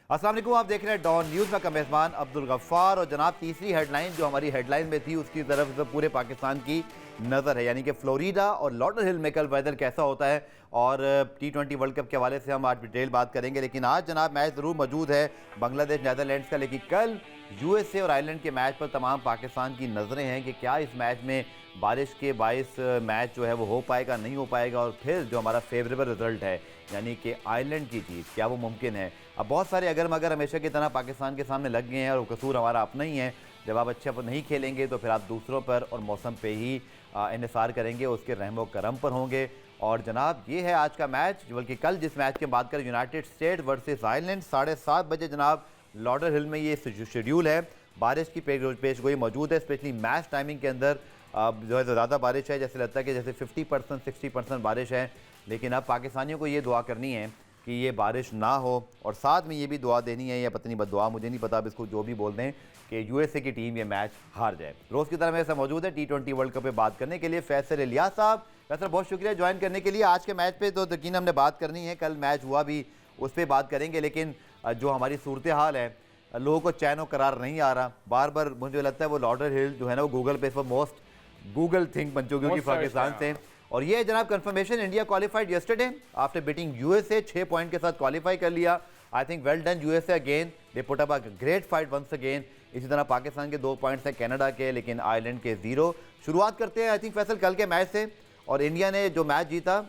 अस्सलाम वालेकुम, आप देख रहे हैं डॉन न्यूज़ में मेज़बान अब्दुल गफ्फार। और जनाब तीसरी हेडलाइन जो हमारी हेडलाइन में थी उसकी तरफ से पूरे पाकिस्तान की नज़र है, यानी कि फ्लोरिडा और लॉडरहिल में कल वेदर कैसा होता है। और T20 वर्ल्ड कप के हवाले से हम आज डिटेल बात करेंगे, लेकिन आज जनाब मैच ज़रूर मौजूद है बांग्लादेश नीदरलैंड्स का। लेकिन कल USA और आयरलैंड के मैच पर तमाम पाकिस्तान की नज़रें हैं कि क्या इस मैच में बारिश के बायस मैच जो है वो हो पाएगा नहीं हो पाएगा, और फिर जो हमारा फेवरेबल रिजल्ट है यानी कि आयरलैंड की जीत, क्या वो मुमकिन है। अब बहुत सारे अगर मगर हमेशा की तरह पाकिस्तान के सामने लग गए हैं और कसूर हमारा अपना ही है। जब आप अच्छे पर नहीं खेलेंगे तो फिर आप दूसरों पर और मौसम पे ही इन्हिसार करेंगे, उसके रहमो करम पर होंगे। और जनाब ये है आज का मैच, बल्कि कल जिस मैच की बात करें यूनाइटेड स्टेट वर्सेस आयरलैंड, 7:30 बजे जनाब लॉडरहिल में ये शेड्यूल है। बारिश की पेशगोई मौजूद है, स्पेशली मैच टाइमिंग के अंदर जो है ज़्यादा बारिश है, जैसे लगता है कि जैसे 50% 60% बारिश है। लेकिन अब पाकिस्तानियों को ये दुआ करनी है कि ये बारिश ना हो, और साथ में ये भी दुआ देनी है, या पता नहीं बददुआ मुझे नहीं पता, अब इसको जो भी बोल दें, कि USA की टीम ये मैच हार जाए। रोज़ की तरह मेरे साथ मौजूद है T20 वर्ल्ड कप पे बात करने के लिए फैसल इलियास साहब। फैसल बहुत शुक्रिया ज्वाइन करने के लिए। आज के मैच पे तो यकीन हमने बात करनी है, कल मैच हुआ भी उस पर बात करेंगे, लेकिन जो हमारी सूरत हाल है, लोगों को चैन व करार नहीं आ रहा। बार बार मुझे लगता है वो लॉडरहिल जो है ना वो गूगल पे इस पर मोस्ट गूगल थिंग बन चुकी होगी पाकिस्तान से। और ये जनाब confirmation, India qualified yesterday after beating USA, 6 point के साथ क्वालिफाई कर लिया। I think well done USA again, they put up a great fight once again. इसी तरह पाकिस्तान के 2 पॉइंट्स हैं कनाडा के, लेकिन आयरलैंड के 0। शुरुआत करते हैं आई थिंक फैसल कल के मैच से, और इंडिया ने जो मैच जीता।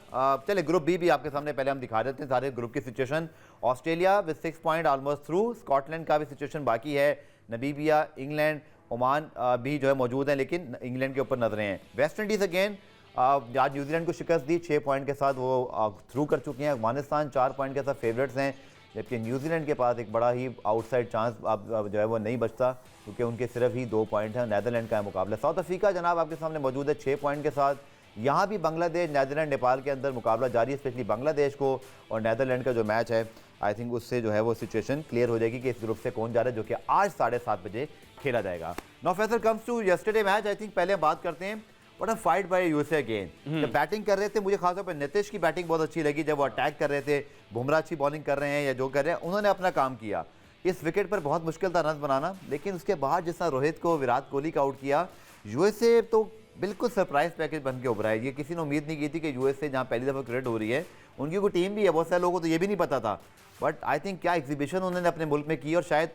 चले ग्रुप बी भी आपके सामने पहले हम दिखा देते हैं सारे ग्रुप की situation. Australia with 6 point almost through, Scotland का भी सिचुएशन बाकी है, नमीबिया, इंग्लैंड, ओमान भी जो है मौजूद हैं, लेकिन इंग्लैंड के ऊपर नजरें हैं। वेस्ट इंडीज़ अगेन आज न्यूजीलैंड को शिकस्त दी, 6 पॉइंट के साथ वो थ्रू कर चुके हैं। अफगानिस्तान 4 पॉइंट के साथ फेवरेट्स हैं, जबकि न्यूजीलैंड के पास एक बड़ा ही आउटसाइड चांस अब जो है वो नहीं बचता, क्योंकि उनके सिर्फ ही 2 पॉइंट हैं। नीदरलैंड का मुकाबला साउथ अफ्रीका जनाब आपके सामने मौजूद है 6 पॉइंट के साथ। यहाँ भी बांग्लादेश, नीदरलैंड, नेपाल के अंदर मुकाबला जारी है, स्पेशली बांग्लादेश को और नीदरलैंड का जो मैच है आई थिंक उससे जो है वो सिचुएशन क्लियर हो जाएगी कि इस ग्रुप से कौन जा रहा है, जो कि आज 7:30 बजे खेला जाएगा। Now Faisal comes to yesterday match. I think पहले हम बात करते हैं बट हम फाइट बाय USA अगेन। जब बैटिंग कर रहे थे मुझे खासतौर पर नीतीश की बैटिंग बहुत अच्छी लगी, जब वो अटैक कर रहे थे, बुमराह अच्छी बॉलिंग कर रहे हैं या जो कर रहे हैं, उन्होंने अपना काम किया। इस विकेट पर बहुत मुश्किल था रन बनाना, लेकिन उसके बाद जिस तरह रोहित को विराट कोहली का आउट किया, USA तो बिल्कुल सरप्राइज पैकेज बन के उभरा है। ये किसी ने उम्मीद नहीं की थी कि USA जहाँ पहली दफ़ा क्रिकेट हो रही है, उनकी कोई टीम भी है, बहुत सारे लोगों को तो ये भी नहीं पता था। बट आई थिंक क्या एग्जीबिशन उन्होंने अपने मुल्क में की, और शायद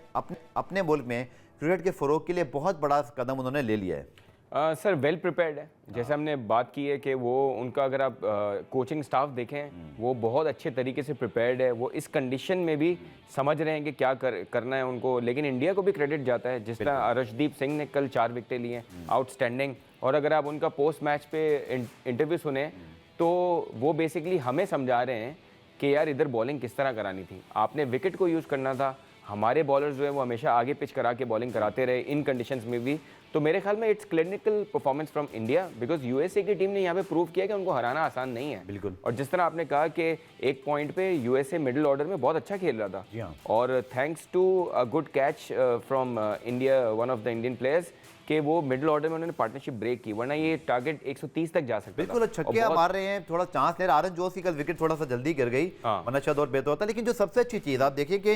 अपने मुल्क में क्रिकेट के फ़रोग के लिए बहुत बड़ा कदम उन्होंने ले लिया है। सर वेल प्रिपेयर्ड है, जैसे हमने बात की है कि वो उनका अगर आप कोचिंग स्टाफ देखें वो बहुत अच्छे तरीके से प्रिपेयर्ड है। वो इस कंडीशन में भी समझ रहे हैं कि क्या करना है उनको। लेकिन इंडिया को भी क्रेडिट जाता है, जिस तरह अर्शदीप सिंह ने कल 4 विकेटें लिए, आउटस्टैंडिंग। और अगर आप उनका पोस्ट मैच पे इंटरव्यू सुने तो वो बेसिकली हमें समझा रहे हैं कि यार इधर बॉलिंग किस तरह करानी थी, आपने विकेट को यूज़ करना था। हमारे बॉलर्स जो है वो हमेशा आगे पिच करा के बॉलिंग कराते रहे इन कंडीशंस में भी। तो मेरे ख्याल में it's clinical performance from India, because USA की टीम ने यहाँ पे प्रूव किया कि उनको हराना आसान नहीं है। बिल्कुल। और जिस तरह आपने कहा कि एक पॉइंट पे USA मिडिल ऑर्डर में बहुत अच्छा खेल रहा था। जी हाँ। और thanks to a good catch from India, one of the Indian players, कि वो मिडिल ऑर्डर में उन्होंने पार्टनरशिप ब्रेक की, वरना ये टारगेट 130 तक जा सकता था। बिल्कुल छक्के मार रहे हैं, थोड़ा चांस ले रहे। आरन जोस की कल विकेट थोड़ा सा जल्दी गिर गई, वरना शायद और बेहतर होता। लेकिन जो सबसे अच्छी चीज़ आप देखिए कि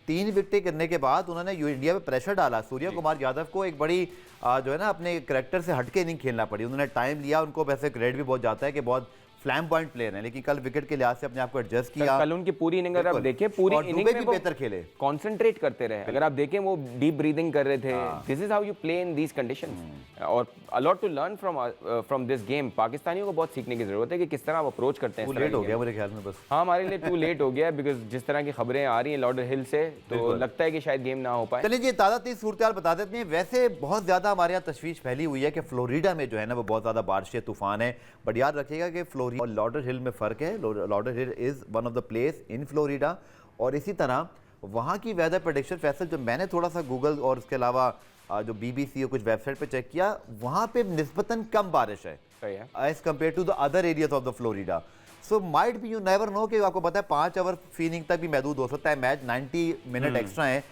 3 विकेटें गिरने के बाद उन्होंने इंडिया पे प्रेशर डाला। सूर्य कुमार यादव को एक बड़ी जो है ना अपने करैक्टर से हटके नहीं खेलना पड़ी, उन्होंने टाइम लिया। उनको वैसे क्रेडिट भी बहुत जाता है कि बहुत फ्लैम पॉइंट प्लेयर हैं, लेकिन कल विकेट के लिहाज से अपने आप को एडजस्ट किया। कल उनकी पूरी इनिंग अगर आप देखें, पूरी इनिंग में बेहतर खेले, कंसंट्रेट करते रहे। अगर आप देखें वो डीप ब्रीदिंग कर रहे थे। This is how you play in these conditions, और a lot to learn from this game. पाकिस्तानियों को बहुत सीखने की जरूरत है कि किस तरह आप अप्रोच करते हैं। लेट हो गया मेरे ख्याल में, बस हाँ हमारे लिए टू लेट हो गया, बिकॉज जिस तरह की खबरें आ रही हैं लॉडरहिल से, तो लगता है कि शायद गेम ना हो पाए। चलिए जी ताज़ा तीज सूरत बता देते हैं। वैसे बहुत ज़्यादा हमारे यहाँ तशवीश फैली हुई है कि फ्लोरिडा में जो है ना वो बहुत ज़्यादा बारिश तूफान है, बट याद रखिएगा कि फ्लोरिडा और लॉडरहिल में फ़र्क है। Lauderhill is one of the place in Florida, और इसी तरह वहाँ की वेदर प्रेडिक्शन फैसल जो मैंने थोड़ा सा गूगल और उसके अलावा जो BBC और कुछ वेबसाइट पे चेक किया, वहाँ पे निस्बतन कम बारिश है as compare to the other areas of the Florida. So might be, you never know, कि आपको पता है 5 ओवर फीनिंग तक भी महदूद हो सकता है मैच, 90 मिनट एक्स्ट्रा है।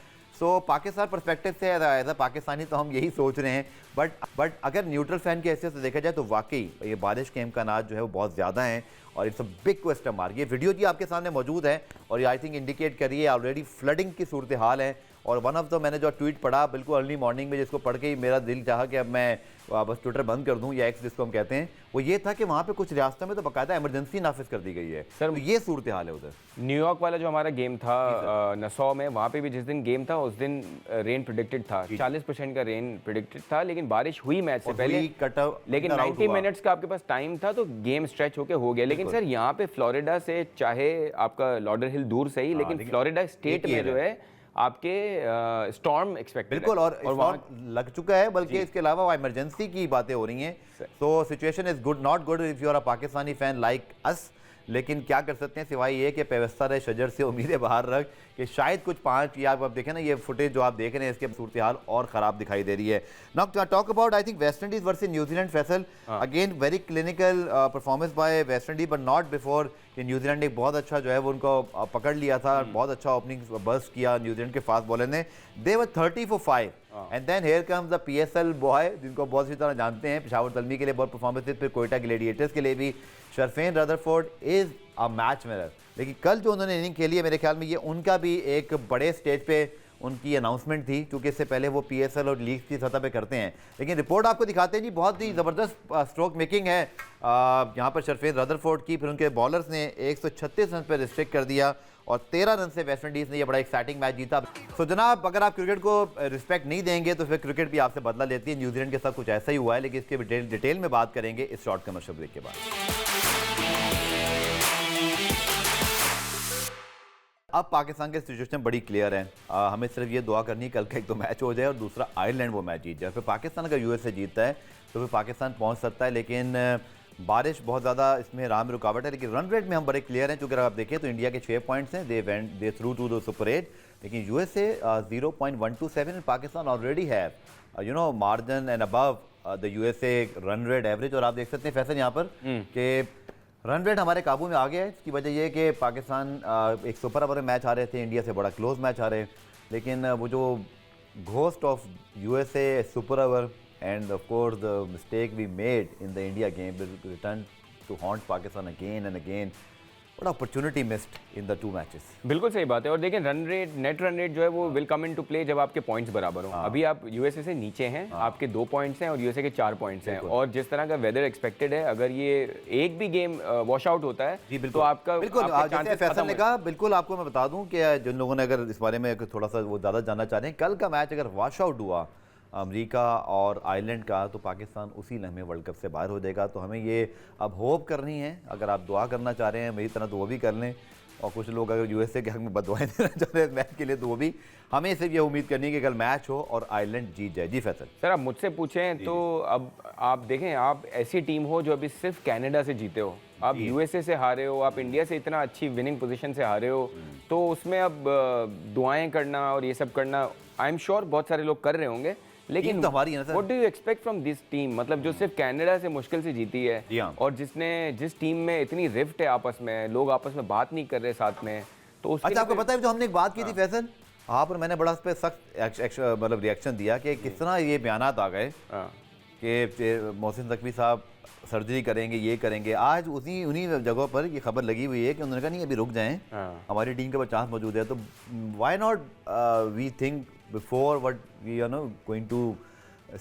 सो पाकिस्तान पर्सपेक्टिव से एज अ पाकिस्तानी तो हम यही सोच रहे हैं, बट अगर न्यूट्रल फैन की हैसियत से देखा जाए तो वाकई ये बारिश के इम्कानात जो है वो बहुत ज़्यादा हैं और it's a big question mark. ये वीडियो जी आपके सामने मौजूद है और ये आई थिंक इंडिकेट करिए ऑलरेडी फ्लडिंग की सूरत हाल है। और वन ऑफ द मैंने जो ट्वीट पढ़ा बिल्कुल अर्ली मॉर्निंग में, जिसको पढ़ के ही मेरा दिल चाहा कि अब मैं बस ट्विटर बंद कर दूं या एक्स जिसको हम कहते हैं, वो ये था कि वहाँ पे कुछ रियासतों में तो बाकायदा इमरजेंसी नाफिज कर दी गई है सर। तो ये सूरत हाल है उधर। न्यूयॉर्क वाला जो हमारा गेम था नसौ में, वहाँ पे भी जिस दिन गेम था उस दिन रेन प्रिडिक्टेड था, 40% का रेन प्रिडिक्टेड था, लेकिन बारिश हुई मैच से पहले, लेकिन 90 मिनट्स का आपके पास टाइम था तो गेम स्ट्रेच होके हो गया। लेकिन सर यहाँ पे फ्लोरिडा से, चाहे आपका लॉडरहिल दूर से ही, लेकिन फ्लोरिडा स्टेट में जो है आपके स्टॉर्म एक्सपेक्टेड बिल्कुल, और वहाँ लग चुका है, बल्कि इसके अलावा इमरजेंसी की बातें हो रही हैं। तो situation is good, not good if you are a Pakistani fan like us, लेकिन क्या कर सकते हैं सिवाय ये कि पेवस्तर शजर से उम्मीदें बाहर रख कि शायद कुछ 5 या आप देखें ना, ये फुटेज जो आप देख रहे हैं इसके सूरत हाल और ख़राब दिखाई दे रही है। Now talk about I think West Indies versus New Zealand. Faisal again very clinical performance by West Indies, but not before कि न्यूजीलैंड ने बहुत अच्छा जो है वो उनको पकड़ लिया था, बहुत अच्छा ओपनिंग बर्स्ट किया न्यूजीलैंड के फास्ट बॉलर ने। They were 30 for 5 and then here comes the PSL boy, जिनको बहुत सी तरह जानते हैं, पेशावर तलमी के लिए बहुत परफॉर्मेंस थी, फिर कोयटा ग्लेडिएटर्स के लिए भी। Sherfane Rutherford is a match winner, लेकिन कल जो उन्होंने इनिंग खेली है मेरे ख्याल में ये उनका भी एक बड़े स्टेज पे उनकी अनाउंसमेंट थी, क्योंकि इससे पहले वो PSL और लीग की सतह पे करते हैं। लेकिन रिपोर्ट आपको दिखाते हैं जी, बहुत ही ज़बरदस्त स्ट्रोक मेकिंग है यहाँ पर शरफेन रदरफोर्ड की। फिर उनके बॉलर्स ने 136 रन पर रिस्ट्रिक्ट कर दिया और 13 रन से वेस्ट इंडीज़ ने ये बड़ा एक्साइटिंग मैच जीता। तो जनाब, अगर आप क्रिकेट को रिस्पेक्ट नहीं देंगे तो फिर क्रिकेट भी आपसे बदला लेती है। न्यूजीलैंड के साथ कुछ ऐसा ही हुआ है, लेकिन इसके डिटेल में बात करेंगे इस शॉर्ट कमर्शियल ब्रेक के बाद। अब पाकिस्तान की सिचुएशन बड़ी क्लियर है, हमें सिर्फ ये दुआ करनी है कल का एक तो मैच हो जाए और दूसरा आयरलैंड वो मैच जीत जाए। फिर पाकिस्तान अगर US से जीतता है तो फिर पाकिस्तान पहुंच सकता है, लेकिन बारिश बहुत ज़्यादा इसमें राह में रुकावट है। लेकिन रन रेट में हम बड़े क्लियर हैं, क्योंकि अगर आप देखें तो इंडिया के 6 पॉइंट्स हैं, दे थ्रू टू द सुपर 8, लेकिन US से 0.127 एंड पाकिस्तान ऑलरेडी है margin and above the USA run rate average. और आप देख सकते हैं फैसल यहाँ पर कि रन रेट हमारे काबू में आ गया है। इसकी वजह यह है कि पाकिस्तान एक सुपर ओवर में मैच आ रहे थे, इंडिया से बड़ा क्लोज मैच आ रहे, लेकिन वो जो ghost of USA super over and of course the mistake we made in the India game will return to haunt Pakistan again and again. What opportunity missed in the 2 matches. बिल्कुल सही बात है। और देखिए run rate, net run rate जो है वो will come into play जब आपके पॉइंट्स बराबर हों। अभी आप USA से नीचे हैं, आपके 2 पॉइंट्स हैं और USA के 4 पॉइंट्स हैं, और जिस तरह का वेदर एक्सपेक्टेड है, अगर ये एक भी गेम वॉश आउट होता है तो आपका बिल्कुल जैसे फैसल ने कहा, बिल्कुल आपको मैं बता दूं कि जिन लोगों ने अगर इस बारे में थोड़ा सा वो ज़्यादा जानना चाह रहे हैं, कल का मैच अगर वॉश आउट हुआ अमेरिका और आयरलैंड का तो पाकिस्तान उसी लम्हे वर्ल्ड कप से बाहर हो जाएगा। तो हमें ये अब होप करनी है, अगर आप दुआ करना चाह रहे हैं मेरी तरह तो वो भी कर लें, और कुछ लोग अगर USA के हक में बददुआएं देना चाह रहे हैं मैच के लिए तो वो भी, हमें सिर्फ ये उम्मीद करनी है कि कल मैच हो और आयरलैंड जीत जाए। जी फैसल। सर आप मुझसे पूछें तो अब आप देखें, आप ऐसी टीम हो जो अभी सिर्फ कनाडा से जीते हो, आप USA से हारे हो, आप इंडिया से इतना अच्छी विनिंग पोजीशन से हारे हो, तो उसमें अब दुआएं करना और ये सब करना आई एम श्योर बहुत सारे लोग कर रहे होंगे, लेकिन what do you expect from this team? मतलब जो सिर्फ कनाडा से मुश्किल से जीती है और जिस टीम में इतनी रिफ्ट है आपस में, लोग आपस में बात नहीं कर रहे साथ में, तो अच्छा आपको पता है जो हमने एक बात की थी फैसल, हाँ पर मैंने बड़ा उस पर सख्त मतलब रिएक्शन दिया कि किस तरह ये बयानात आ गए कि मोहसिन तकवी साहब सर्जरी करेंगे, ये करेंगे। आज उन्हीं जगहों पर ये खबर लगी हुई है कि उन्होंने कहा नहीं अभी रुक जाएं, हमारी टीम के पास चांस मौजूद है, तो why not we think before what we are no going to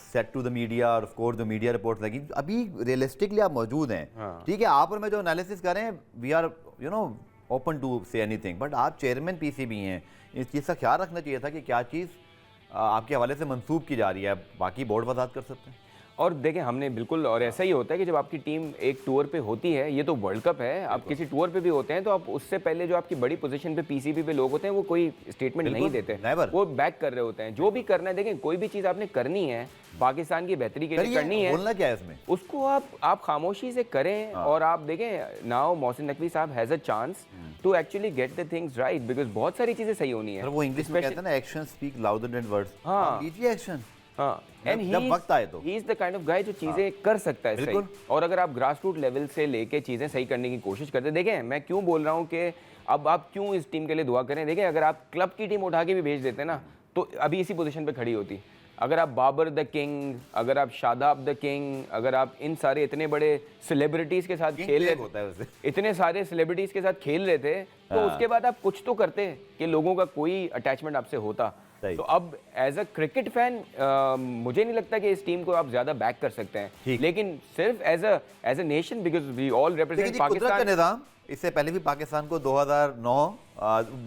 set to the media, और of course the media report लगी, अभी रियलिस्टिकली आप मौजूद हैं, ठीक है, आप और मैं जो एनालिसिस करें we are open to say anything, but आप चेयरमैन PCB हैं, इस चीज़ का ख्याल रखना चाहिए था कि क्या चीज़ आपके हवाले से मंसूब की जा रही है, बाकी बोर्ड वजाहत कर सकते हैं। और देखें हमने बिल्कुल, और ऐसा ही होता है कि जब आपकी टीम एक टूर पे होती है, ये तो वर्ल्ड कप है, आप किसी टूर पे भी होते हैं तो आप उससे पहले जो आपकी बड़ी पोजीशन पे PCB पे लोग होते हैं वो कोई स्टेटमेंट नहीं देते, वो बैक कर रहे होते हैं। जो भी करना है, देखें कोई भी चीज़ आपने करनी है पाकिस्तान की बेहतरी के लिए करनी है, बोलना क्या है इसमें, उसको आप खामोशी से करें। और आप देखें नाउ मोहसिन नकवी साहब has a chance to actually get the things right, because बहुत सारी चीज़ें सही होनी है। वो इंग्लिश में कहते हैं ना, action speak louder than words. हाँ, कीजिए action. And he is the kind of guy जो चीजें कर सकता है सही। और अगर आप ग्रास रूट लेवल से लेके चीजें सही करने की कोशिश करते हैं, देखें मैं क्यों बोल रहा हूँ कि अब आप क्यों इस टीम के लिए दुआ करें, देखें अगर आप क्लब की टीम उठा के भी भेज देते हैं ना तो अभी इसी पोजीशन पे खड़ी होती। अगर आप बाबर द किंग, अगर आप शादाब द किंग, अगर आप इन सारे इतने बड़े सेलिब्रिटीज के साथ खेल रहे होता है वैसे। इतने सारे सेलिब्रिटीज के साथ खेल रहे थे, तो उसके बाद आप कुछ तो करते कि लोगों का कोई अटैचमेंट आपसे होता। तो अब एज अ क्रिकेट फैन मुझे नहीं लगता कि इस टीम को आप ज्यादा बैक कर सकते हैं, लेकिन सिर्फ as a nation, because we all represent Pakistan. इससे पहले भी पाकिस्तान को 2009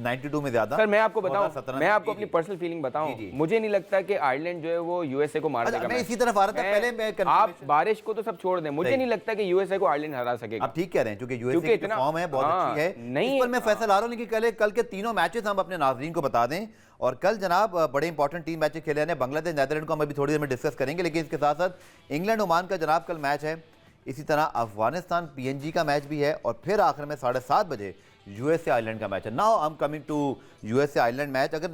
92 में ज्यादा। सर मैं आपको बताऊं, मैं आपको अपनी पर्सनल फीलिंग बताऊं, मुझे नहीं लगता कि आयरलैंड जो है वो यूएसए को मार देगा। मैं इसी तरफ आ रहा था पहले। मैं आप बारिश को तो सब छोड़ दें, मुझे नहीं लगता कि यूएसए को आयरलैंड हरा सकेगा। आप ठीक कह रहे हैं, क्योंकि यूएसए की फॉर्म है बहुत अच्छी है। नहीं, इस पर मैं फैसला आ रहा हूं, लेकिन कल के तीनों मैचेस हम अपने नाज़रीन को बता दें। और कल जनाब बड़े इंपॉर्टेंट टीम मैचेस खेले हैं। बांग्लादेश नीदरलैंड को हम अभी थोड़ी देर में डिस्कस करेंगे, लेकिन इसके साथ साथ इंग्लैंड ओमान का जनाब कल मैच है। इसी तरह अफगानिस्तान पीएनजी का मैच भी है, और फिर आखिर में 7:30 बजे यूएसए आइलैंड का मैच है। Now I am coming to USA Ireland match. अगर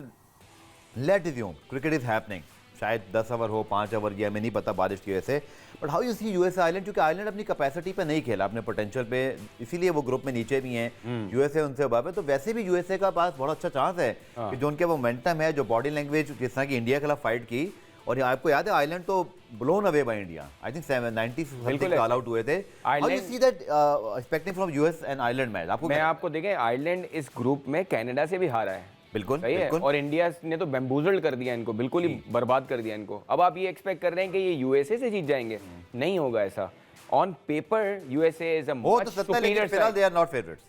let assume cricket is happening, शायद 10 ओवर हो, 5 ओवर, ये हमें नहीं पता बारिश की वजह से, but how you see USA island? क्योंकि आइलैंड अपनी कैपेसिटी पे नहीं खेला, अपने पोटेंशियल पे, इसीलिए वो ग्रुप में नीचे भी हैं। यूएसए उनसे अबव है। तो वैसे भी यूएसए का पास बहुत अच्छा चांस है कि जो उनके मोमेंटम है, जो बॉडी लैंग्वेज, जिस तरह की इंडिया के खिलाफ फाइट की। और आपको याद है आइलैंड तो blown away by India, I think 90 something all out हुए थे। How you see that expecting from US and island match? मैं आपको देखें, आइलैंड इस ग्रुप में कनाडा से भी हारा है। बिल्कुल, सही है। और इंडिया ने तो बैम्बूजल्ड कर दिया इनको, बिल्कुल ही बर्बाद कर दिया इनको। अब आप ये एक्सपेक्ट कर रहे हैं कि ये यूएसए से जीत जाएंगे? नहीं होगा ऐसा। On paper USA is a much superior side. They are not favourites.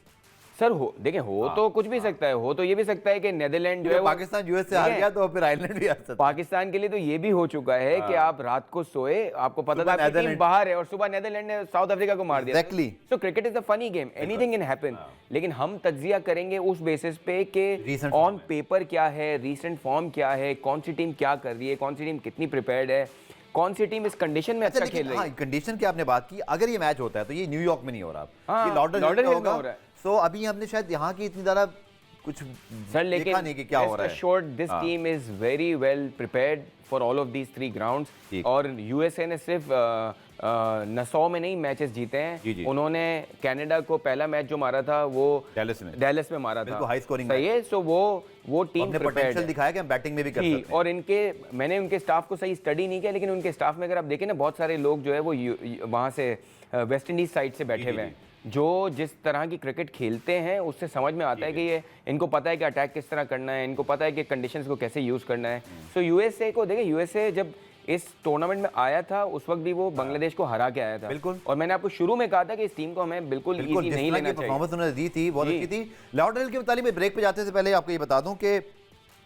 Sir हो देखें, हो तो कुछ भी सकता है, हो तो ये भी सकता है कि नीदरलैंड जो है पाकिस्तान यूएस से हार गया तो फिर आइलैंड भी हार सकता है। पाकिस्तान के लिए तो ये भी हो चुका है कि आप रात को सोए, आपको पता था कि टीम बाहर है, और सुबह नीदरलैंड ने साउथ अफ्रीका को मार दिया। Exactly. So cricket is a funny game, anything can happen. लेकिन हम तज्जिया करेंगे उस बेसिस पे कि ऑन पेपर क्या है, रीसेंट फॉर्म क्या है, कौन सी टीम क्या कर रही है, कौन सी टीम कितनी प्रिपेयर्ड है, कौन सी टीम इस कंडीशन में अच्छा खेल रही है। कंडीशन की आपने बात की, अगर ये मैच होता है तो ये न्यूयॉर्क में नहीं हो रहा, ये लॉर्डरहिल में हो रहा है। सो अभी हमने शायद यहाँ की इतनी ज्यादा कुछ सर लेकिन नहीं कि क्या हो रहा है। Sure this team is very well prepared for all of these 3 grounds. और यूएसए ने सिर्फ नसौ में नहीं मैचेस जीते हैं। उन्होंने कनाडा को पहला मैच जो मारा था वो डैलस में मारा था, हाई स्कोरिंग। सही है। सो वो टीम पोटेंशियल दिखाया कि हम बैटिंग में भी कर सकते हैं। और मैंने उनके स्टाफ को सही स्टडी नहीं किया, लेकिन उनके स्टाफ में अगर आप देखें ना, बहुत सारे लोग जो है वो वहाँ से वेस्ट इंडीज साइड से बैठे हुए हैं, जो जिस तरह की क्रिकेट खेलते हैं उससे समझ में आता है कि ये इनको पता है कि अटैक किस तरह करना है, इनको पता है कि कंडीशंस को कैसे यूज़ करना है। सो यूएसए को देखें, यूएसए जब इस टूर्नामेंट में आया था उस वक्त भी वो बांग्लादेश को हरा के आया था। बिल्कुल। और मैंने आपको शुरू में कहा था कि इस टीम को हमें बिल्कुल इजी नहीं लेना चाहिए। परफॉर्मेंस उन्होंने दी थी, बहुत अच्छी थी। लॉर्डरहिल के मुताबिक मैं ब्रेक पे जाते से पहले आपको ये बता दूं कि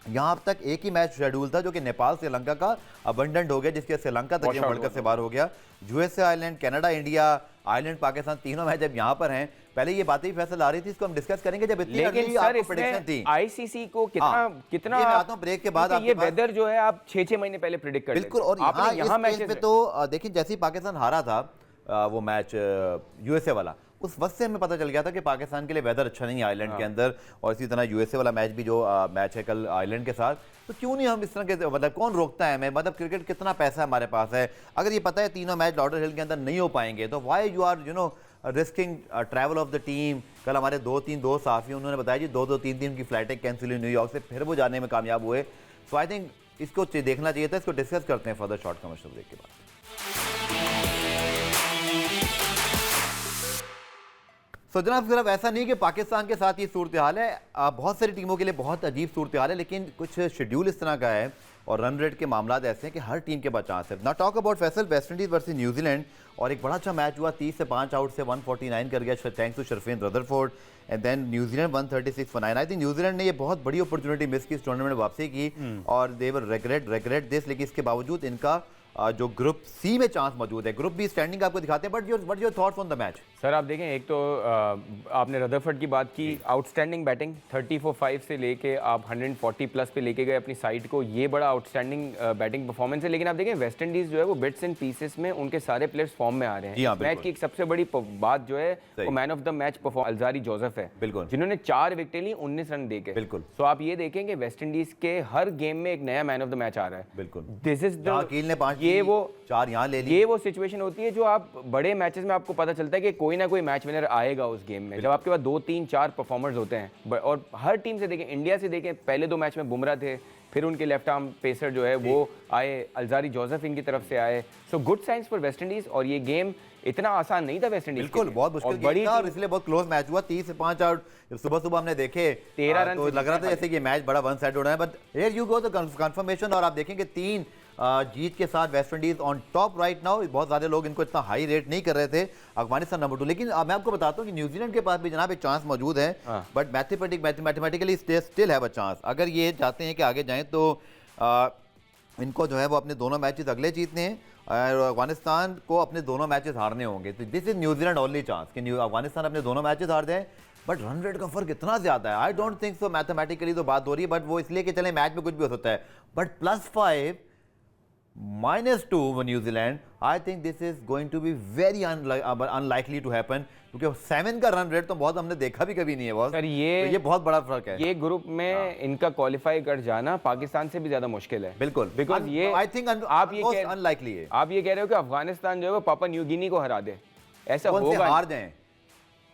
यहाँ अब तक एक ही मैच शेड्यूल था, जो कि नेपाल श्रीलंका का अबंडेंट हो गया, जिसके श्रीलंका तक वर्ल्ड कप से बाहर हो गया। USA island, Canada India, island Pakistan, तीनों मैच जब यहाँ पर हैं। पहले ये बातें ही फैसला आ रही थी, इसको हम डिस्कस करेंगे जब इतनी लेकिन प्रेडिक्शन थी। आईसीसी को कितना मैं आता हूं ब्रेक के बाद। ये वेदर जो है आप 6-6 महीने पहले प्रेडिक्ट कर बिल्कुल। और यहाँ मैच पे तो देखिए, जैसे ही पाकिस्तान हारा था वो मैच यूएसए वाला, उस वक्त से हमें पता चल गया था कि पाकिस्तान के लिए वेदर अच्छा नहीं है आइलैंड के अंदर। और इसी तरह यूएसए वाला मैच भी जो मैच है कल आइलैंड के साथ, तो क्यों नहीं हम इस तरह के, मतलब कौन रोकता है हमें? मतलब क्रिकेट कितना पैसा हमारे पास है, अगर ये पता है तीनों मैच लॉर्डरहिल के अंदर नहीं हो पाएंगे, तो why you are risking travel of the team. कल हमारे 2-3 दोस्त साफी उन्होंने बताया जी 2-2, 3-3 की फ्लाइटें कैंसिल हुई न्यूयॉर्क से, फिर वो जाने में कामयाब हुए। सो आई थिंक इसको देखना चाहिए था। इसको डिस्कस करते हैं फर्दर शॉर्ट कमर्शियल ब्रेक के बाद। तो जनाब सिर्फ ऐसा नहीं कि पाकिस्तान के साथ ये सूरत हाल है, बहुत सारी टीमों के लिए बहुत अजीब सूरत हाल है, लेकिन कुछ शेड्यूल इस तरह का है और रन रेट के मामला ऐसे हैं कि हर टीम के पास चांस है। ना talk about Faisal, West Indies versus New Zealand, और एक बड़ा अच्छा मैच हुआ, 30 से 5 आउट से 149 कर गया thanks to Sherfane Rutherford, and then New Zealand 136 for 9। I think New Zealand ने ये बहुत बड़ी अपॉर्चुनिटी मिस की इस टूर्नामेंट में वापसी की, और दे वर रिग्रेट दिस। लेकिन इसके बावजूद इनका जो ग्रुप सी में चांस मौजूद है। ग्रुप बी स्टैंडिंग आपको दिखाते हैं, but your thoughts on the match? Sir आप देखें, एक तो आपने रदरफोर्ड की बात की, आउटस्टैंडिंग बैटिंग 30 for 5 से लेके आप 140 प्लस पे लेके गए अपनी साइड को, ये बड़ा आउटस्टैंडिंग बैटिंग परफॉर्मेंस है। लेकिन आप देखें वेस्ट इंडीज जो है वो बिट्स एंड पीसेस में उनके सारे प्लेयर्स फॉर्म में आ रहे हैं। मैच की एक सबसे बड़ी बात जो है वो man of the match Alzarri Joseph है, जिन्होंने 4 विकेटें ली 19 रन देके। बिल्कुल। तो आप ये देखेंगे वेस्ट इंडीज के हर गेम में एक नया मैन ऑफ द मैच आ रहा है। बिल्कुल। दिस इज द अकील ने 5 ये वो 4 यहाँ ले ली। ये वो सिचुएशन होती है जो आप बड़े मैचेस में आपको पता चलता है कि कोई ना कोई मैच विनर आएगा उस गेम में, जब आपके पास 2-3-4 परफॉर्मर्स होते हैं। और हर टीम से देखें, इंडिया से देखें, पहले 2 मैच में बुमराह थे, फिर उनके लेफ्ट आर्म पेसर जो है वो आए, अल्जारी जोसेफ इनकी तरफ से आए। So good science for West Indies. और ये गेम इतना आसान नहीं था वेस्ट इंडीज, बिल्कुल बहुत मुश्किल गेम था और इसलिए बहुत क्लोज मैच हुआ। 30 से 5 आउट सुबह हमने देखे, 13 रन तो लग रहा था जैसे कि मैच बड़ा वन साइड हो रहा है, but here you go the confirmation. और आप देखेंगे 3 जीत के साथ West Indies on top right now. बहुत ज़्यादा लोग इनको इतना हाई रेट नहीं कर रहे थे, अफगानिस्तान नंबर 2। लेकिन मैं आपको बताता हूँ कि न्यूजीलैंड के पास भी जनाब एक चांस मौजूद है, but mathematically still have a chance. अगर ये चाहते हैं कि आगे जाएं तो इनको जो है वो अपने दोनों मैचेस अगले जीतने हैं और अफगानिस्तान को अपने दोनों मैचेस हारने होंगे। तो this is New Zealand only chance कि अफगानिस्तान अपने दोनों मैचेस हार जाए। बट रन रेट का फर्क इतना ज्यादा है, आई डोंट थिंक सो। मैथमेटिकली तो बात हो रही है, बट वो इसलिए कि चले मैच में कुछ भी हो सकता है, but +5 -2 for New Zealand, I think this is going to be very unlikely to happen, क्योंकि 7 का रन रेट तो बहुत हमने देखा भी कभी नहीं है बॉस। सर ये बहुत बड़ा फर्क है। ये ग्रुप में इनका क्वालिफाई कर जाना पाकिस्तान से भी ज्यादा मुश्किल है। बिल्कुल, बिकॉज ये आई थिंक आप ये अनलाइकली है। आप ये कह रहे हो कि अफगानिस्तान जो है वो पापा न्यू गिनी को हरा दे, ऐसा होगा? हार जाए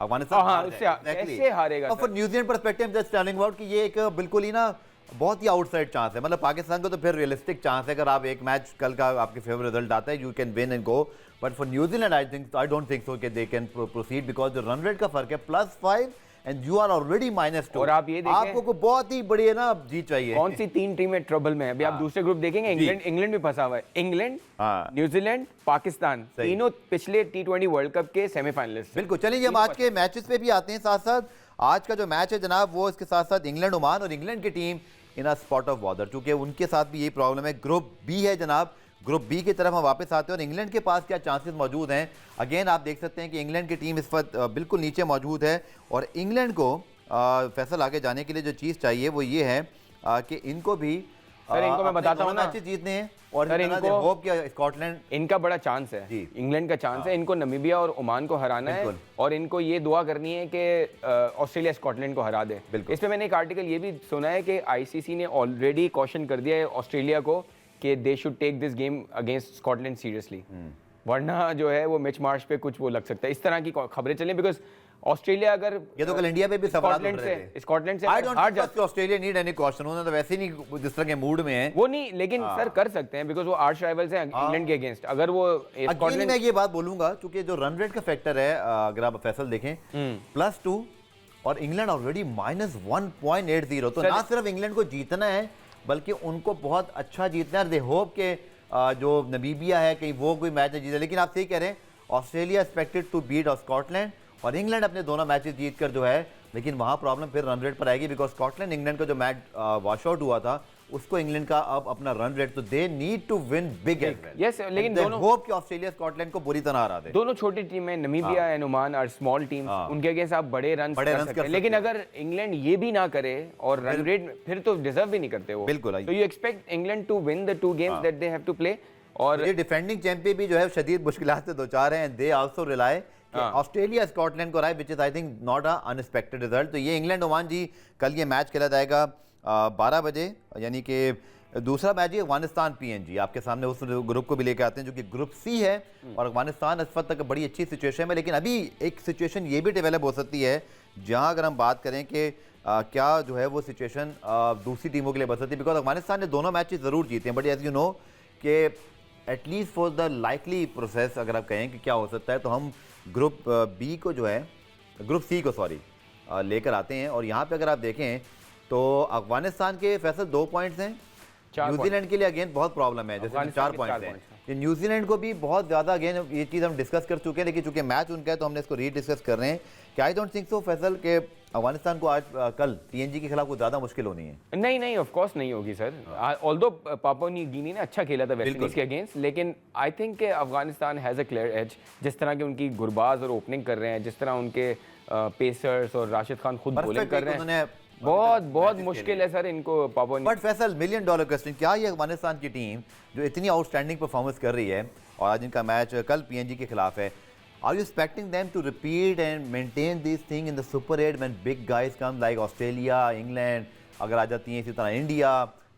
अफगानिस्तान, हाँ, उससे हारेगा। और for New Zealand perspective just telling about कि ये एक बिल्कुल ही ना बहुत ही आउटसाइड चांस है। मतलब पाकिस्तान को तो फिर रियलिस्टिक चांस है, अगर आप एक मैच कल का आपके फेवर रिजल्ट आता है, you can win and go. But for New Zealand I don't think so कि they can proceed, because the run rate का फर्क है +5 एंड यू आर ऑलरेडी -2। और आप ये देखें, आपको बहुत ही बड़ी है ना जीत चाहिए। कौन सी 3 टीमें ट्रबल में है अभी? आप दूसरे ग्रुप देखेंगे, इंग्लैंड भी फंसा हुआ है। इंग्लैंड, न्यूजीलैंड, पाकिस्तान, तीनों पिछले T20 वर्ल्ड कप के सेमीफाइनलिस्ट। बिल्कुल, चलिए हम आज के मैचेस पे भी आते हैं। साथ साथ आज का जो मैच है जनाब वो इसके साथ साथ इंग्लैंड ओमान, और इंग्लैंड की team in a spot of border, क्योंकि उनके साथ भी यही प्रॉब्लम है। ग्रुप बी है जनाब, ग्रुप बी की तरफ हम वापस आते हैं और इंग्लैंड के पास क्या चांसेस मौजूद हैं। अगेन आप देख सकते हैं कि इंग्लैंड की टीम इस वक्त बिल्कुल नीचे मौजूद है, और इंग्लैंड को फैसल आगे जाने के लिए जो चीज़ चाहिए वो ये है कि इनको भी सर इनको मैं बताता हूँ ना, मैचेस जीतने हैं। और सर इनको होप कि स्कॉटलैंड, इनका बड़ा चांस है, इंग्लैंड का चांस है। इनको नमीबिया और ओमान को हराना है, और इनको ये दुआ करनी है कि ऑस्ट्रेलिया स्कॉटलैंड को हरा दे। इस पे मैंने एक आर्टिकल ये भी सुना है कि आईसीसी ने ऑलरेडी कॉशन कर दिया है ऑस्ट्रेलिया को कि they should take this game against Scotland seriously, वरना जो है वो मिच मार्च पे कुछ वो लग सकता है। इस तरह की खबरें चलें, बिकॉज ऑस्ट्रेलिया अगर ये तो कल इंडिया पे भी स्कॉटलैंड से हार जाते, ऑस्ट्रेलिया नीड एनी कॉशन, उन्होंने तो वैसे ही नहीं जिस तरह के मूड में है वो नहीं, लेकिन सर कर सकते हैं बिकॉज वो आर्च राइवल्स हैं इंग्लैंड के अगेंस्ट। अगर वो स्कॉटलैंड, मैं ये बात बोलूंगा क्योंकि जो रन रेट का फैक्टर है, अगर आप फैसल देखें +2 और इंग्लैंड ऑलरेडी -1.80, तो ना सिर्फ इंग्लैंड को जीतना है बल्कि उनको बहुत अच्छा जीतना है। दे होप के जो नमीबिया है कहीं वो कोई मैच नहीं जीते। लेकिन आप सही कह रहे हैं, Australia expected to beat Scotland, और इंग्लैंड अपने दोनों मैचेस जीतकर जो है, लेकिन वहां प्रॉब्लम फिर रन रेट पर आएगी, बिकॉज स्कॉटलैंड इंग्लैंड का जो मैच वॉश आउट हुआ था उसको इंग्लैंड का अब अपना रन रेट, तो they need to win big as well. Yes, लेकिन दोनों होप कि ऑस्ट्रेलिया स्कॉटलैंड को बुरी तरह हरा दे। दोनों छोटी टीमें, Namibia and Oman are small teams, उनके अगेंस्ट आप बड़े रन कर सकते हैं। लेकिन अगर इंग्लैंड ये भी ना करे और रन रेट, फिर तो डिजर्व भी नहीं करते वो। बिल्कुल, तो you expect England to win the 2 games that they have to play. और ये डिफेंडिंग चैंपियन भी जो है शदीद मुश्किलात से दो चार हैं, they also rely Australia Scotland को राय, which is I think not a unexpected result. तो ये इंग्लैंड ओमान जी कल ये मैच खेला जाएगा 12 बजे, यानी कि दूसरा मैच है अफगानिस्तान PNG। आपके सामने उस ग्रुप को भी लेकर आते हैं जो कि ग्रुप C है, और अफगानिस्तान इस वक्त तक बड़ी अच्छी सिचुएशन में, लेकिन अभी एक सिचुएशन ये भी डेवलप हो सकती है जहां अगर हम बात करें कि क्या जो है वो सिचुएशन दूसरी टीमों के लिए बन सकती है, बिकॉज अफगानिस्तान ने दोनों मैचेस ज़रूर जीते हैं, बट एज यू नो कि at least for the likely process अगर आप कहें कि क्या हो सकता है, तो हम ग्रुप B को जो है, ग्रुप C को सॉरी लेकर आते हैं। और यहाँ पे अगर आप देखें तो अफगानिस्तान के फैसल 2 पॉइंट्स हैं, न्यूजीलैंड के लिए अगेन बहुत प्रॉब्लम है, जैसे 4 पॉइंट्स हैं। न्यूजीलैंड को भी बहुत ज़्यादा, अगेन ये चीज़ हम डिस्कस कर चुके हैं, लेकिन चूंकि मैच उनका है तो हमने इसको रीडिस्कस कर रहे हैं कि आई डोंट थिंक सो फैसल के अफगानिस्तान को आज कल PNG के खिलाफ कुछ ज़्यादा मुश्किल होनी है। नहीं ऑफ कोर्स नहीं होगी sir. Although Papua New Guinea ने अच्छा खेला था वेस्ट इंडीज के अगेंस्ट, लेकिन आई थिंक कि Afghanistan has a clear edge. जिस तरह की उनकी गुरबाज और ओपनिंग कर रहे हैं, जिस तरह उनके पेसर्स और राशिद खान खुद बॉलिंग कर रहे हैं, बहुत मुश्किल है सर इनको Papua. But Faisal, $1 million question, क्या ये अफगानिस्तान की टीम जो इतनी आउटस्टैंडिंग परफॉर्मेंस कर रही है और आज इनका मैच कल PNG के खिलाफ है, are you expecting them to repeat and maintain this thing in the Super 8 when big guys come like Australia, England अगर आ जाती हैं, इसी तरह इंडिया,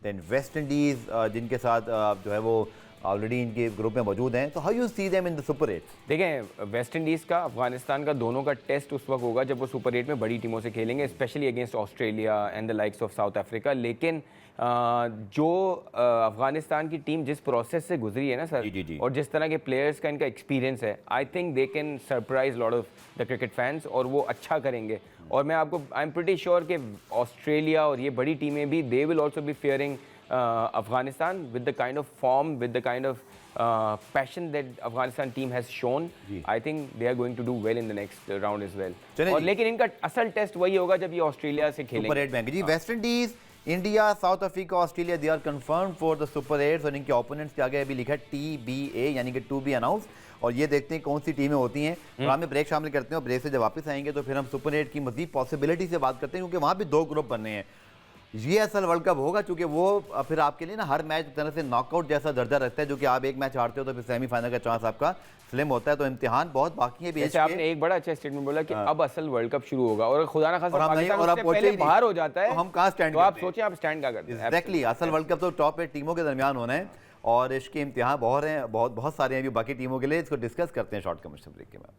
then वेस्ट इंडीज़ जिनके साथ जो है वो ऑलरेडी इनके ग्रुप में मौजूद हैं, तो how you see them in the super 8? देखें, वेस्ट इंडीज़ का, अफगानिस्तान का, दोनों का टेस्ट उस वक्त होगा जब वो सुपर 8 में बड़ी टीमों से खेलेंगे, specially against Australia and the likes of south Africa. लेकिन जो अफगानिस्तान की टीम जिस प्रोसेस से गुजरी है ना सर, जी। और जिस तरह के प्लेयर्स का इनका एक्सपीरियंस है, I think they can surprise lot of the cricket fans, और वो अच्छा करेंगे। और मैं आपको, आई एम प्रीटी श्योर कि ऑस्ट्रेलिया और ये बड़ी टीमें भी, they will also be faring Afghanistan with the kind of form, with the kind of passion that Afghanistan team has shown. I think they are going to do well in the next round as well. और लेकिन इनका असल test वही होगा जब ये Australia से खेलेंगे। सुपर 8 में जी, West Indies, India, South Africa, Australia, they are confirm for the super 8। और इनके ओपोनेंट्स के आगे अभी लिखा है TBA, यानी कि टू बी अनाउंस। और ये देखते हैं कौन सी टीमें होती हैं। और हमें ब्रेक शामिल करते हैं, और ब्रेक से जब वापस आएंगे तो फिर हम सुपर 8 की मजीद पॉसिबिलिटी से बात करते हैं, क्योंकि वहाँ भी 2 ग्रुप बनने हैं। ये असल वर्ल्ड कप होगा, चूंकि वो फिर आपके लिए ना हर मैच तरह से नॉकआउट जैसा दर्जा रखता है, जो कि आप एक मैच हारते हो तो फिर सेमीफाइनल का चांस आपका स्लिम होता है। तो इम्तिहान बहुत बाकी है। जैसे आपने एक बड़ा अच्छा स्टेटमेंट बोला कि अब असल वर्ल्ड कप शुरू होगा, और खुदा ना खासा पाकिस्तान और उससे पहले बाहर हो जाता है, तो हम कहाँ स्टैंड, तो आप सोचें आप स्टैंड क्या करते हैं। एग्जैक्टली, असल वर्ल्ड कप तो टॉप 8 टीमों के दरमियान होना है, और इसके इम्तिहान बहुत सारे हैं अभी बाकी टीमों के लिए। इसको डिस्कस करते हैं शॉर्ट कमर्शियल ब्रेक के बाद।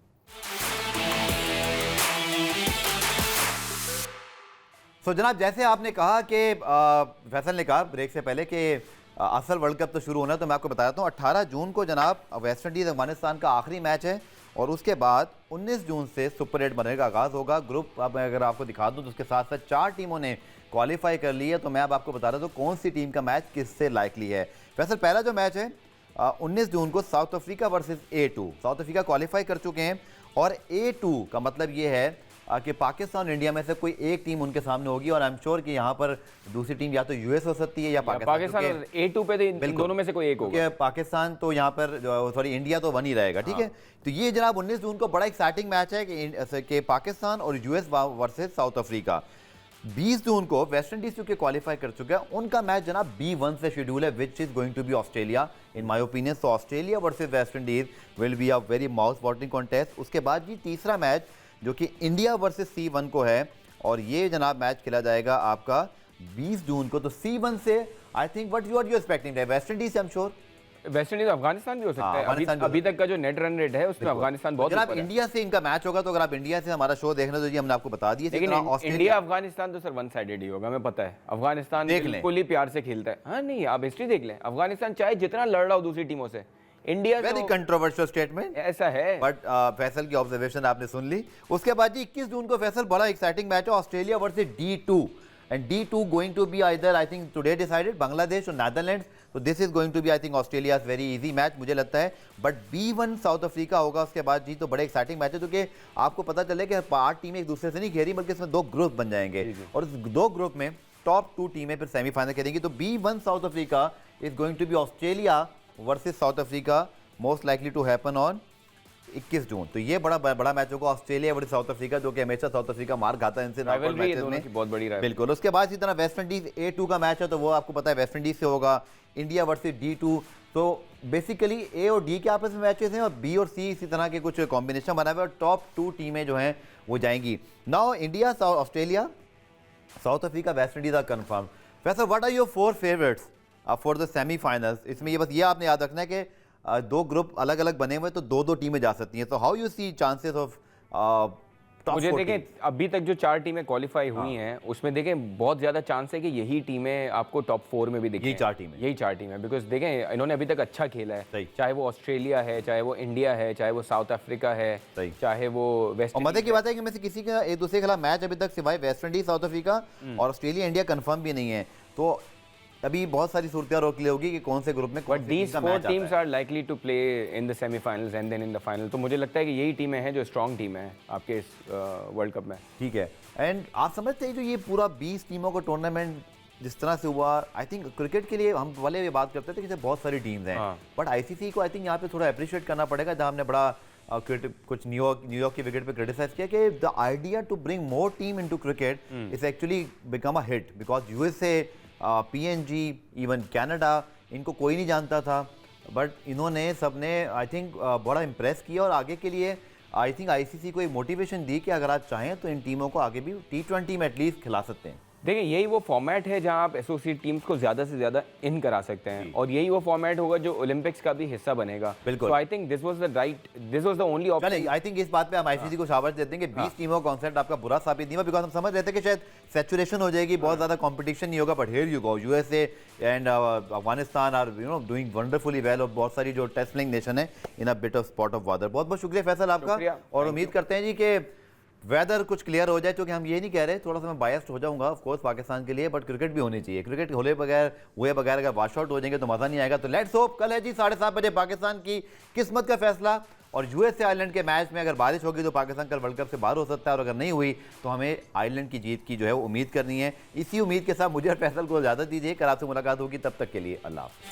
तो जनाब, जैसे आपने कहा कि फैसल ने कहा ब्रेक से पहले कि असल वर्ल्ड कप तो शुरू होना है, तो मैं आपको बताता हूँ 18 जून को जनाब वेस्ट इंडीज़ अफगानिस्तान का आखिरी मैच है, और उसके बाद 19 जून से सुपर 8 बनने का आगाज़ होगा। ग्रुप अब अगर आपको दिखा दूँ तो उसके साथ साथ 4 टीमों ने क्वालिफाई कर ली है। तो मैं अब आपको बता रहा हूँ कौन सी टीम का मैच किससे लाइकली है। फैसल, पहला जो मैच है 19 जून को south Africa versus A2। South Africa qualify कर चुके हैं, और A2 का मतलब ये है कि पाकिस्तान और इंडिया में से कोई एक टीम उनके सामने होगी, और आई एम श्योर कि यहाँ पर दूसरी टीम या तो यूएस हो सकती है या पाकिस्तान। A2 पे तो इन दोनों में से कोई एक होगा। पाकिस्तान तो यहाँ पर, सॉरी, इंडिया तो बन ही रहेगा, ठीक है। तो ये जनाब 19 जून को बड़ा एक्साइटिंग मैच है कि पाकिस्तान और यूएस वर्सेस साउथ अफ्रीका। 20 जून को वेस्ट इंडीज के क्वालिफाई कर चुका है, उनका मैच जनाब B1 से शेड्यूल है, which is going to be Australia in my opinion. So Australia versus West Indies will be a very mouth watering contest. उसके बाद जी तीसरा मैच जो कि इंडिया वर्सेस C1 को है, और ये जनाब मैच खेला जाएगा आपका 20 जून को। तो C1 से I think what you are expecting West Indies से, I am sure West Indies Afghanistan भी हो सकता है। अभी तक का जो नेट रन रेट है उसमें अफगानिस्तान बहुत ऊपर है। इंडिया से इनका मैच होगा, तो अगर आप इंडिया से हमारा शो देखना तो जी हमने आपको बता दिया। लेकिन इंडिया अफगानिस्तान तो सर वन साइडेड ही होगा, हमें पता है। अफगानिस्तान बिल्कुल ही प्यार से खेलता है। हाँ नहीं, आप हिस्ट्री देख लें, अफगानिस्तान चाहे जितना लड़ रहा हो दूसरी टीमों से, इंडिया वेरी कंट्रोवर्शियल स्टेटमेंट ऐसा है, बट फैसल की ऑब्जर्वेशन आपने सुन ली। उसके बाद जी 21 जून को फैसल बड़ा एक्साइटिंग मैच है, Australia versus D2, and D2 going to be either, I think today decided, Bangladesh और नीदरलैंड्स। तो this is going to be I think Australia very easy match मुझे लगता है। बट B1 साउथ अफ्रीका होगा उसके बाद जी, तो बड़े एक्साइटिंग मैच है, क्योंकि आपको पता चले कि 8 टीमें एक दूसरे से नहीं खेल रही, बल्कि इसमें 2 ग्रुप बन जाएंगे, और इस 2 ग्रुप में टॉप 2 टीमें फिर सेमीफाइनल खेलेंगी। तो B1 South Africa is going to be Australia versus South Africa, most likely to happen on 21 June. तो ये बड़ा मैच होगा, ऑस्ट्रेलिया वर्सेस साउथ अफ्रीका, जो कि हमेशा साउथ अफ्रीका मार खाता है इनसे नॉकआउट मैचेस में, बहुत बड़ी राइवलरी। बिल्कुल। उसके बाद इसी तरह वेस्ट इंडीज A2 का मैच है, तो वो आपको पता है वेस्ट इंडीज से होगा। इंडिया वर्सेस D2, तो बेसिकली A और D के आपस में मैचेस हैं, और B और C इसी तरह के कुछ कॉम्बिनेशन बनाए हुए, और टॉप 2 टीमें जो हैं वो जाएंगी। Now India, Australia, South Africa, West Indies are confirm. वैसे what are your 4 favourites for the semifinals? इसमें ये बस ये आपने याद रखना है कि 2 ग्रुप अलग अलग बने हुए, तो 2-2 टीमें जा सकती हैं। तो how you see chances of मुझे देखें, अभी तक जो 4 टीमें क्वालिफाई हुई हैं उसमें देखें बहुत ज़्यादा चांस है कि यही टीमें आपको टॉप 4 में भी दिखें। यही 4 टीमें, बिकॉज देखें इन्होंने अभी तक अच्छा खेला है, चाहे वो ऑस्ट्रेलिया है, चाहे वो इंडिया है, चाहे वो साउथ अफ्रीका है, चाहे वो वेस्ट। और मजे की बात है कि में से किसी का एक दूसरे के खिलाफ मैच अभी तक सिवाय वेस्ट इंडीज, साउथ अफ्रीका और ऑस्ट्रेलिया, इंडिया कंफर्म भी नहीं है। तो अभी बहुत सारी सूरत रोक ली होगी कि कौन से ग्रुप में कौन सी टीम का मैच आता है। Teams are likely to play in the semifinals and then in the final. तो मुझे लगता है कि यही टीमें हैं जो स्ट्रॉन्ग टीम है आपके इस वर्ल्ड कप में। ठीक है, एंड आप समझते हैं जो ये पूरा 20 टीमों का टूर्नामेंट जिस तरह से हुआ, आई थिंक क्रिकेट के लिए हम वाले ये बात करते थे कि बहुत सारी टीम्स हैं, बट ICC को आई थिंक यहाँ पे थोड़ा अप्रिशिएट करना पड़ेगा, जहाँ हमने बड़ा कुछ न्यूयॉर्क की विकेट पे क्रिटिसाइज किया कि the idea to bring more team into cricket is actually become a hit, because USA, PNG, even Canada, इनको कोई नहीं जानता था, बट इन्होंने सबने आई थिंक बड़ा इम्प्रेस किया, और आगे के लिए आई थिंक ICC को एक मोटिवेशन दी कि अगर आप चाहें तो इन टीमों को आगे भी T20 में एटलीस्ट खिला सकते हैं। देखिए यही वो फॉर्मेट है जहां आप एसोसिएट टीम्स को ज़्यादा से ज़्यादा इन करा सकते हैं और यही वो फॉर्मेट होगा जो ओलंपिक्स का भी हिस्सा बनेगा। बिल्कुल। तो I think this was the only option. I think इस बात पे हम आईसीसी को शाबाश देते हैं कि 20 टीमों का कॉन्सेप्ट आपका बुरा साबित नहीं हुआ, बिकॉज हम समझ रहे थे कि शायद सैचुरेशन हो जाएगी, बहुत ज़्यादा कंपटीशन नहीं होगा, but here you go, USA and Afghanistan are doing wonderfully well, और बहुत सारी जो टेस्ट प्लेइंग नेशन है in a bit of spot of bother. बहुत बहुत शुक्रिया फैसल आपका, और उम्मीद करते हैं जी कि वेदर कुछ क्लियर हो जाए, क्योंकि हम ये नहीं कह रहे, थोड़ा सा मैं बायस्ड हो जाऊंगा ऑफ कोर्स पाकिस्तान के लिए, बट क्रिकेट भी होनी चाहिए। क्रिकेट हुए बगैर अगर वॉश आउट हो जाएंगे तो मज़ा नहीं आएगा। तो लेट्स होप कल है जी 7:30 बजे पाकिस्तान की किस्मत का फैसला, और यूएस से आयरलैंड के मैच में अगर बारिश होगी तो पाकिस्तान कल वर्ल्ड कप से बाहर हो सकता है, और अगर नहीं हुई तो हमें आयरलैंड की जीत की जो है वो उम्मीद करनी है। इसी उम्मीद के साथ मुझे और फैसल को इजाज़त दीजिए, कल आपसे मुलाकात होगी, तब तक के लिए अल्लाह हाफ़िज़।